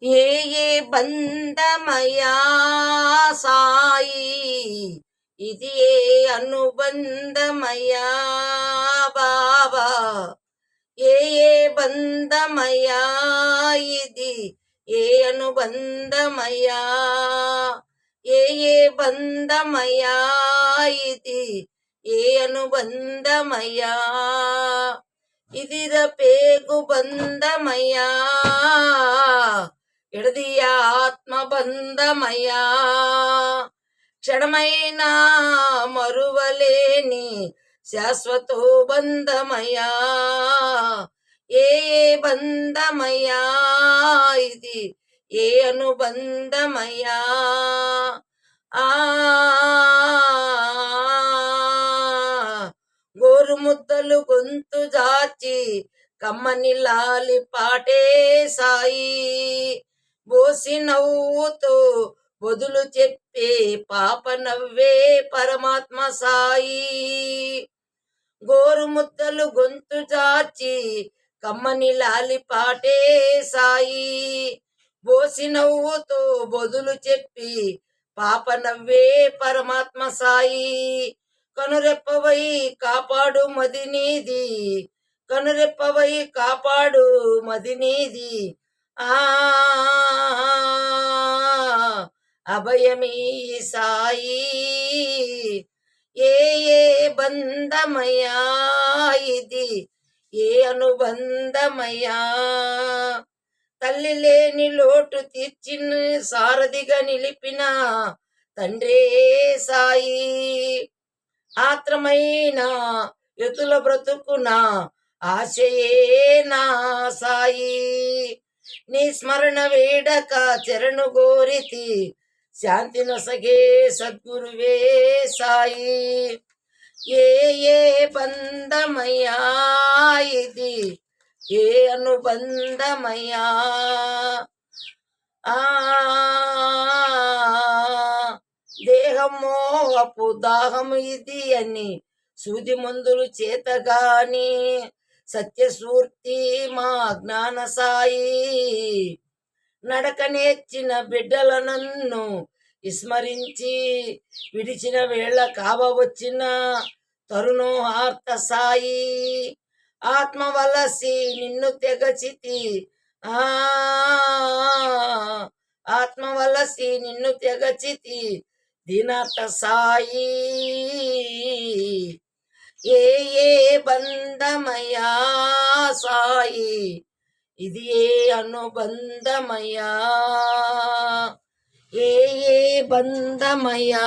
ఏ ఏ బంధమయా సాయి, ఇది ఏ అనుబంధమయా బాబా. ఏ ఏ బంధమయా ఇది, ఏ అనుబంధమయా. ఏ ఏ బంధమయా ఇది, ఏ అనుబంధమయా. ఇదిర పేగు బంధమయా, ఎడదియ ఆత్మబంధమయా. క్షణమైనా మరువలేని శాశ్వతో బంధమయా. ఏ ఏ బంధమయా ఇది, ఏ అనుబంధమయా. ఆ గోరుముద్దలు గొంతు జాచి కమ్మని లాలి పాటే సాయి. బోసి నవ్వుతో బదులు చెప్పే పాప నవ్వే పరమాత్మ సాయి. గోరుముద్దలు గొంతు జాచి కమ్మని లాలి పాటే సాయి. బోసి నవ్వుతో బదులు చెప్పి పాప నవ్వే పరమాత్మ సాయి. కనురెప్పవై కాపాడు మదినీది, కనురెప్పవై కాపాడు మదినీది. ఆ అభయమీ సాయి. ఏ ఏ బంధమయా ఇది, ఏ అనుబంధమయా. తల్లి లేని లోటు తీర్చిన సారథిగా నిలిపిన తండ్రే సాయి. ఆత్రమైన యుతుల బ్రతుకున ఆశయే నా సాయి. నీ స్మరణ వేడక చరణు గోరితి, శాంతి నొసగే సద్గురువే సాయి. ఏ ఏ బంధమయా ఇది, ఏ అనుబంధమయా. ఆ దేహమో అపు దాహము ఇది అని సూది మందులు చేతగాని సత్యసూర్తి మా జ్ఞాన సాయి. నడక నేర్చిన బిడ్డల నన్ను విస్మరించి విడిచిన వేళ కావవచ్చిన తరుణోహార్త సాయి. ఆత్మ వలసి నిన్ను తెగచితి, ఆత్మ వలసి నిన్ను తెగచితి దీనార్థ సాయి. ఏ ఏ బంధమయా సాయి, ఇది ఏ అనుబంధమయా. ఏ ఏ బంధమయా.